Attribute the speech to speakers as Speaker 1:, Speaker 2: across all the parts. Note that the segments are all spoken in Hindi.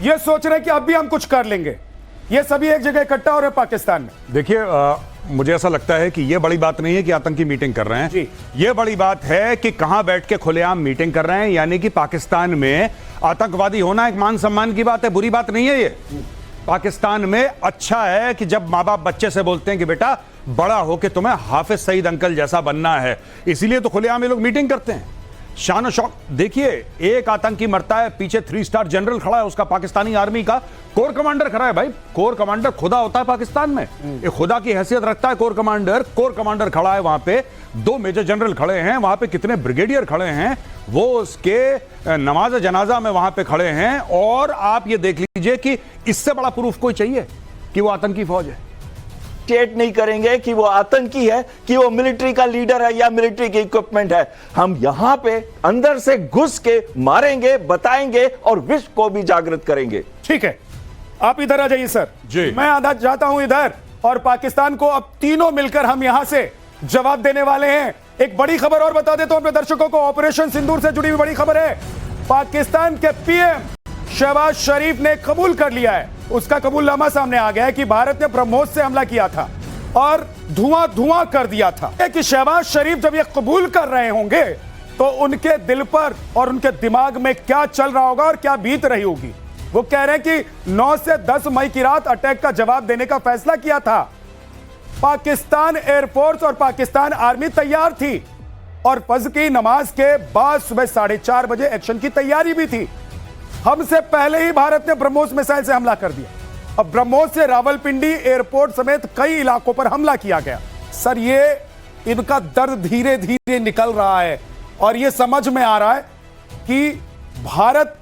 Speaker 1: ये सोच रहे हैं कि अब भी हम कुछ कर लेंगे। ये सभी एक जगह इकट्ठा हो रहे हैं पाकिस्तान में।
Speaker 2: देखिए, मुझे ऐसा लगता है कि यह बड़ी बात नहीं है कि आतंकी मीटिंग कर रहे हैं
Speaker 1: जी।
Speaker 2: यह बड़ी बात है कि कहां बैठ के खुलेआम मीटिंग कर रहे हैं। यानी कि पाकिस्तान में आतंकवादी होना एक मान सम्मान की बात है, बुरी बात नहीं है। ये पाकिस्तान में अच्छा है कि जब माँ बाप बच्चे से बोलते हैं कि बेटा बड़ा हो के तुम्हें हाफिज सईद अंकल जैसा बनना है, इसीलिए तो खुलेआम ये लोग मीटिंग करते हैं। शान और शौक। देखिए, एक आतंकी मरता है, पीछे 3 स्टार जनरल खड़ा है, उसका पाकिस्तानी आर्मी का कोर कमांडर खड़ा है। भाई, कोर कमांडर खुदा होता है पाकिस्तान में, एक खुदा की हैसियत रखता है कोर कमांडर। कोर कमांडर खड़ा है वहां पे, 2 मेजर जनरल खड़े हैं वहां पे, कितने ब्रिगेडियर खड़े हैं, वो उसके नमाज जनाजा में वहां पे खड़े हैं। और आप ये देख लीजिए कि इससे बड़ा प्रूफ कोई चाहिए कि वो आतंकी फौज है?
Speaker 3: स्टेट नहीं करेंगे कि वो आतंकी है, कि वो मिलिट्री का लीडर है या मिलिट्री की इक्विपमेंट है। हम यहां पे अंदर से घुस के मारेंगे, बताएंगे और विश्व को भी जागृत करेंगे।
Speaker 1: ठीक है, आप इधर आ जाइए सर
Speaker 2: जी।
Speaker 1: मैं आधा जाता हूं इधर, और पाकिस्तान को अब तीनों मिलकर हम यहां से जवाब देने वाले हैं। एक बड़ी खबर और बता देता हूं अपने दर्शकों को, ऑपरेशन सिंदूर से जुड़ी हुई बड़ी खबर है। पाकिस्तान के पीएम शहबाज शरीफ ने कबूल कर लिया है, उसका कबूलनामा सामने आ गया है कि भारत ने ब्रह्मोस से हमला किया था और धुआं धुआं कर दिया था। कि शहबाज शरीफ जब ये कबूल कर रहे होंगे तो उनके दिल पर और उनके दिमाग में क्या चल रहा होगा और क्या बीत रही होगी। वो कह रहे हैं कि 9 से 10 मई की रात अटैक का जवाब देने का फैसला किया था। पाकिस्तान एयरफोर्स और पाकिस्तान आर्मी तैयार थी और फज्र की नमाज के बाद सुबह 4:30 बजे एक्शन की तैयारी भी थी। हमसे पहले ही भारत ने ब्रह्मोस मिसाइल से हमला कर दिया। अब ब्रह्मोस से रावलपिंडी एयरपोर्ट समेत कई इलाकों पर हमला किया गया। सर, ये इनका दर्द धीरे धीरे निकल रहा है और ये समझ में आ रहा है कि भारत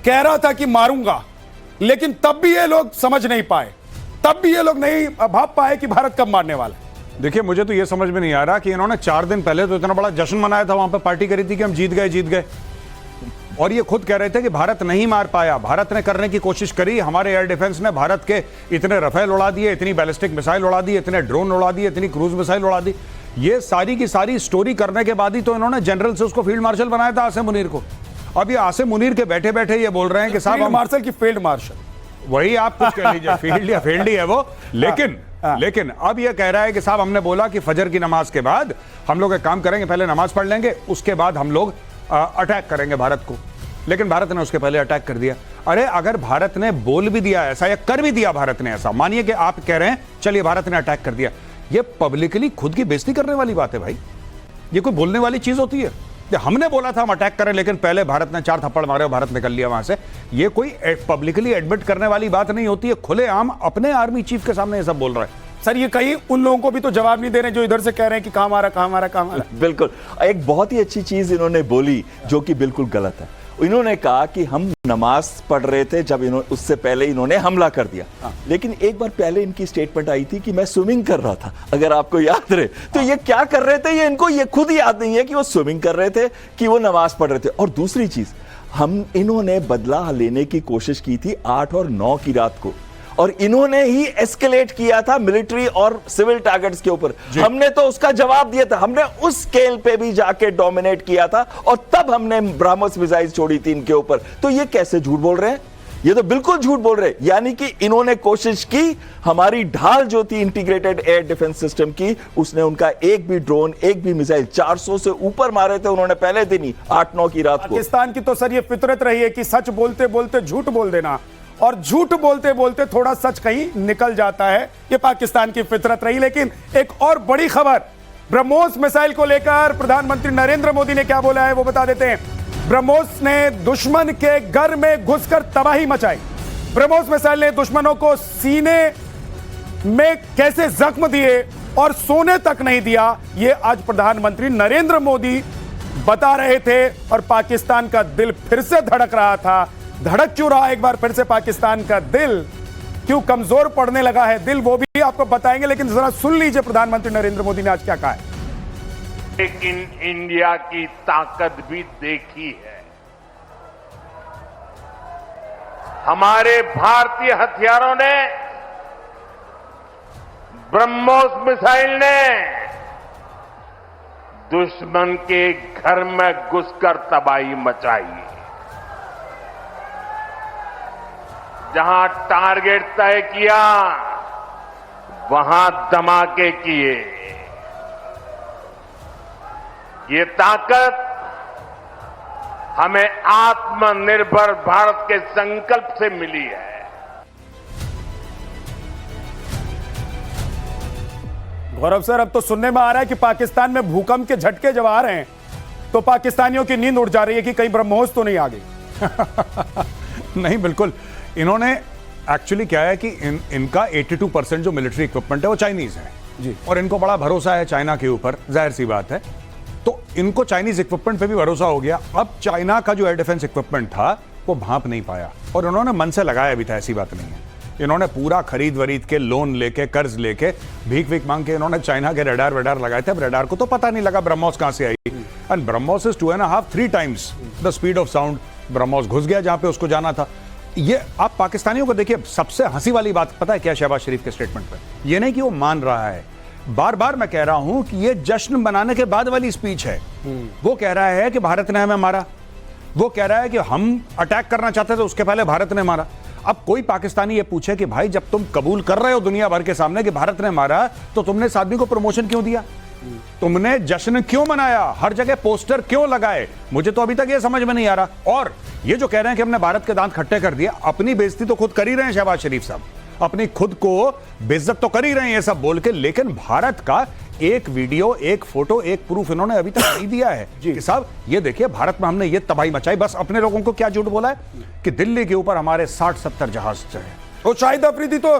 Speaker 1: कह रहा था कि मारूंगा, लेकिन तब भी ये लोग समझ नहीं पाए, तब भी ये लोग नहीं भाप पाए कि भारत कब मारने वाला है।
Speaker 2: देखिए, मुझे तो यह समझ में नहीं आ रहा कि इन्होंने 4 दिन पहले तो इतना बड़ा जश्न मनाया था, वहां पे पार्टी करी थी कि हम जीत गए, और ये खुद कह रहे थे कि भारत नहीं मार पाया। भारत ने करने की कोशिश करी, हमारे एयर डिफेंस ने भारत के इतने रफेल उड़ा दिए, इतनी बैलिस्टिक मिसाइल उड़ा दी, इतने ड्रोन उड़ा दिए, इतनी क्रूज मिसाइल उड़ा दी। ये सारी की सारी स्टोरी करने के बाद ही तो इन्होंने जनरल से उसको फील्ड मार्शल बनाया था, आसिम मुनीर को। अब ये आसिम मुनीर के बैठे बैठे ये बोल रहे हैं कि साहब
Speaker 1: मार्शल की फील्ड मार्शल,
Speaker 2: वही आप कुछ कह लीजिए, फील्ड ही है वो। लेकिन अब ये कह रहा है कि साहब हमने बोला कि फजर की नमाज के बाद हम लोग एक काम करेंगे, पहले नमाज पढ़ लेंगे, उसके बाद हम लोग अटैक करेंगे भारत को। लेकिन भारत ने उसके पहले अटैक कर दिया। अरे, अगर भारत ने बोल भी दिया ऐसा या कर भी दिया भारत ने ऐसा, मानिए कि आप कह रहे हैं चलिए भारत ने अटैक कर दिया, ये पब्लिकली खुद की बेइज्जती करने वाली बात है भाई। ये कोई बोलने वाली चीज होती है? हमने बोला था हम अटैक करें, लेकिन पहले भारत ने 4 थप्पड़ मारे और भारत निकल लिया वहां से। ये कोई पब्लिकली एडमिट करने वाली बात नहीं होती है। खुलेआम अपने आर्मी चीफ के सामने ये सब बोल रहा है।
Speaker 1: सर, ये कहीं उन लोगों को भी तो जवाब नहीं दे रहे जो इधर से कह रहे हैं कि कहां मारा।
Speaker 3: बिल्कुल, एक बहुत ही अच्छी चीज इन्होंने बोली जो कि बिल्कुल गलत है। इन्होंने कहा कि हम नमाज पढ़ रहे थे जब उससे पहले इन्होंने हमला कर दिया। लेकिन एक बार पहले इनकी स्टेटमेंट आई थी कि मैं स्विमिंग कर रहा था, अगर आपको याद रहे। तो ये क्या कर रहे थे, ये इनको ये खुद याद नहीं है कि वो स्विमिंग कर रहे थे कि वो नमाज पढ़ रहे थे। और दूसरी चीज, इन्होंने बदला लेने की कोशिश की थी 8 और 9 की रात को, और इन्होंने ही एस्केलेट किया था मिलिट्री और सिविल टारगेट्स के ऊपर। हमने तो उसका जवाब दिया था, हमने उस स्केल पे भी जाके डोमिनेट किया था, और तब हमने ब्रह्मोस मिसाइल छोड़ी थी इनके ऊपर। तो ये कैसे झूठ बोल रहे हैं? ये तो बिल्कुल झूठ बोल रहे हैं। यानी कि इन्होंने कोशिश की, हमारी ढाल जो थी इंटीग्रेटेड एयर डिफेंस सिस्टम की, उसने उनका एक भी ड्रोन, एक भी मिसाइल 400 से ऊपर मारे थे उन्होंने पहले दिन ही, 8-9 की रात को।
Speaker 1: पाकिस्तान की तो सर ये फितरत रही है कि सच बोलते बोलते झूठ बोल देना, और झूठ बोलते बोलते थोड़ा सच कहीं निकल जाता है। ये पाकिस्तान की फितरत रही। लेकिन एक और बड़ी खबर, ब्रह्मोस मिसाइल को लेकर प्रधानमंत्री नरेंद्र मोदी ने क्या बोला है वो बता देते हैं। ब्रह्मोस ने दुश्मन के घर में घुसकर तबाही मचाई। ब्रह्मोस मिसाइल ने दुश्मनों को सीने में कैसे जख्म दिए और सोने तक नहीं दिया, ये आज प्रधानमंत्री नरेंद्र मोदी बता रहे थे। और पाकिस्तान का दिल फिर से धड़क रहा था। धड़क क्यों रहा एक बार फिर से पाकिस्तान का दिल, क्यों कमजोर पड़ने लगा है दिल, वो भी आपको बताएंगे। लेकिन जरा सुन लीजिए प्रधानमंत्री नरेंद्र मोदी ने आज क्या कहा है।
Speaker 4: लेकिन इंडिया की ताकत भी देखी है। हमारे भारतीय हथियारों ने, ब्रह्मोस मिसाइल ने दुश्मन के घर में घुसकर तबाही मचाई। जहां टारगेट तय किया वहां धमाके किए। ये ताकत हमें आत्मनिर्भर भारत के संकल्प से मिली है।
Speaker 1: गौरव सर, अब तो सुनने में आ रहा है कि पाकिस्तान में भूकंप के झटके जब आ रहे हैं तो पाकिस्तानियों की नींद उड़ जा रही है कि कहीं ब्रह्मोस तो नहीं आ गई।
Speaker 2: नहीं, बिल्कुल। इन्होंने एक्चुअली क्या है कि इनका 82% जो मिलिट्री इक्विपमेंट है वो चाइनीज है
Speaker 1: जी,
Speaker 2: और इनको बड़ा भरोसा है चाइना के ऊपर, जाहिर सी बात है। तो इनको चाइनीज इक्विपमेंट पे भी भरोसा हो गया। अब चाइना का जो एयर डिफेंस इक्विपमेंट था वो भांप नहीं पाया और इन्होंने मन से लगाया भी था, ऐसी बात नहीं है। इन्होंने पूरा खरीद वरीद के, लोन लेके, कर्ज लेके, भीख वीख मांग के इन्होंने चाइना के रडार वेडार लगाए थे। अब रडार को तो पता नहीं लगा ब्रह्मोस कहां से आई, and BrahMos is 2.5-3 times the speed of sound. BrahMos घुस गया जहां पे उसको जाना था। ये आप पाकिस्तानियों को देखिए, सबसे हंसी वाली बात पता है क्या शहबाज शरीफ के स्टेटमेंट पे? ये नहीं कि वो मान रहा है, बार बार मैं कह रहा हूं कि ये जश्न मनाने के बाद वाली स्पीच है। वो कह रहा है कि भारत ने हमें मारा, वो कह रहा है कि हम अटैक करना चाहते थे उसके पहले भारत ने मारा। अब कोई पाकिस्तानी ये पूछे कि भाई जब तुम कबूल कर रहे हो दुनिया भर के सामने कि भारत ने मारा, तो तुमने इस आदमी को प्रमोशन क्यों दिया? तुमने जश्न क्यों मनाया? हर जगह पोस्टर क्यों लगाए? मुझे तो अभी तक ये समझ में नहीं आ रहा। और ये जो कह रहे हैं कि हमने भारत के दांत खट्टे कर दिया, अपनी बेइज्जती तो खुद कर ही रहे हैं शहबाज शरीफ साहब, अपनी खुद को बेइज्जत तो कर ही रहे हैं ये सब बोल के। लेकिन भारत का एक वीडियो, एक फोटो, एक प्रूफ इन्होंने अभी तक नहीं दिया है कि साहब ये देखिए भारत में हमने ये तबाही मचाई। बस अपने लोगों को क्या झूठ बोला है कि दिल्ली के ऊपर हमारे 60-70 जहाज थे।
Speaker 1: वो शाहिद अफरीदी तो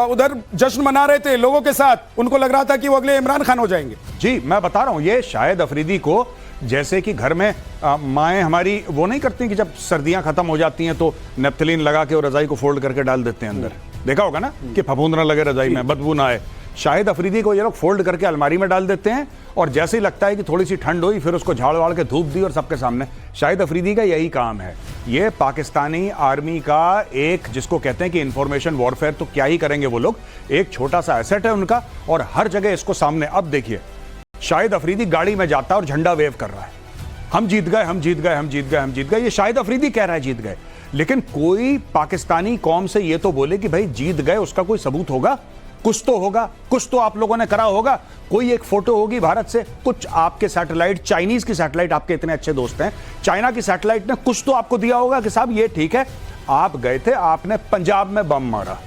Speaker 1: उधर जश्न मना रहे थे लोगों के साथ, उनको लग रहा था कि वो अगले इमरान खान हो जाएंगे।
Speaker 2: जी, मैं बता रहा हूं, ये शाहिद अफरीदी को जैसे कि घर में माएँ हमारी वो नहीं करती कि जब सर्दियां खत्म हो जाती हैं तो नेप्थलीन लगा के और रजाई को फोल्ड करके डाल देते हैं अंदर। देखा होगा ना कि फफूंद ना लगे रजाई में, बदबू ना आए। शाहिद अफरीदी को ये लोग फोल्ड करके अलमारी में डाल देते हैं और जैसे ही लगता है कि थोड़ी सी ठंड हुई फिर उसको झाड़ वाड़ के धूप दी और सबके सामने। शाहिद अफरीदी का यही काम है। ये पाकिस्तानी आर्मी का एक, जिसको कहते हैं कि इंफॉर्मेशन वॉरफेयर, तो क्या ही करेंगे वो लोग, एक छोटा सा एसेट है उनका और हर जगह इसको सामने। अब देखिए शाहिद अफरीदी गाड़ी में जाता है और झंडा वेव कर रहा है, हम जीत गए, हम जीत गए, हम जीत गए, हम जीत गए। ये शाहिद अफरीदी कह रहा है जीत गए, लेकिन कोई पाकिस्तानी कौम से ये तो बोले कि भाई जीत गए, उसका कोई सबूत होगा, कुछ तो होगा, कुछ तो आप लोगों ने करा होगा। कोई एक फोटो होगी भारत से, कुछ आपके सैटेलाइट, चाइनीज की सैटेलाइट, आपके इतने अच्छे दोस्त हैं, चाइना की सैटेलाइट ने कुछ तो आपको दिया होगा कि साहब ये ठीक है, आप गए थे, आपने पंजाब में बम मारा,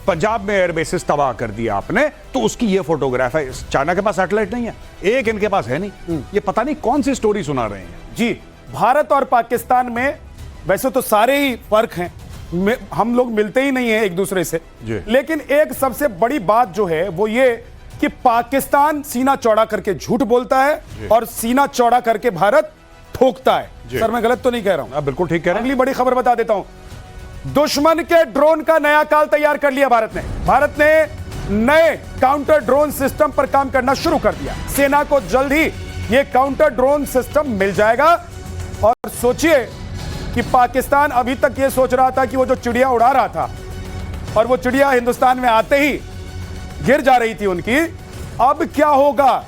Speaker 2: पंजाब में एयरबेसिस तबाह कर दिया आपने, तो उसकी ये फोटोग्राफ है। चाइना के पास सैटेलाइट नहीं है, एक इनके पास है नहीं। ये पता नहीं कौन सी स्टोरी सुना रहे हैं।
Speaker 1: जी, भारत और पाकिस्तान में वैसे तो सारे ही फर्क हैं, हम लोग मिलते ही नहीं हैं एक दूसरे से, लेकिन एक सबसे बड़ी बात जो है वो ये कि पाकिस्तान सीना चौड़ा करके झूठ बोलता है और सीना चौड़ा करके भारत ठोकता है। सर मैं गलत तो नहीं कह रहा हूं?
Speaker 2: आप बिल्कुल ठीक कह रहे हैं।
Speaker 1: अगली बड़ी खबर बता देता हूं, दुश्मन के ड्रोन का नया काल तैयार कर लिया भारत ने। भारत ने नए काउंटर ड्रोन सिस्टम पर काम करना शुरू कर दिया। सेना को जल्द ही यह काउंटर ड्रोन सिस्टम मिल जाएगा। और सोचिए कि पाकिस्तान अभी तक यह सोच रहा था कि वो जो चिड़िया उड़ा रहा था और वो चिड़िया हिंदुस्तान में आते ही गिर जा रही थी उनकी, अब क्या होगा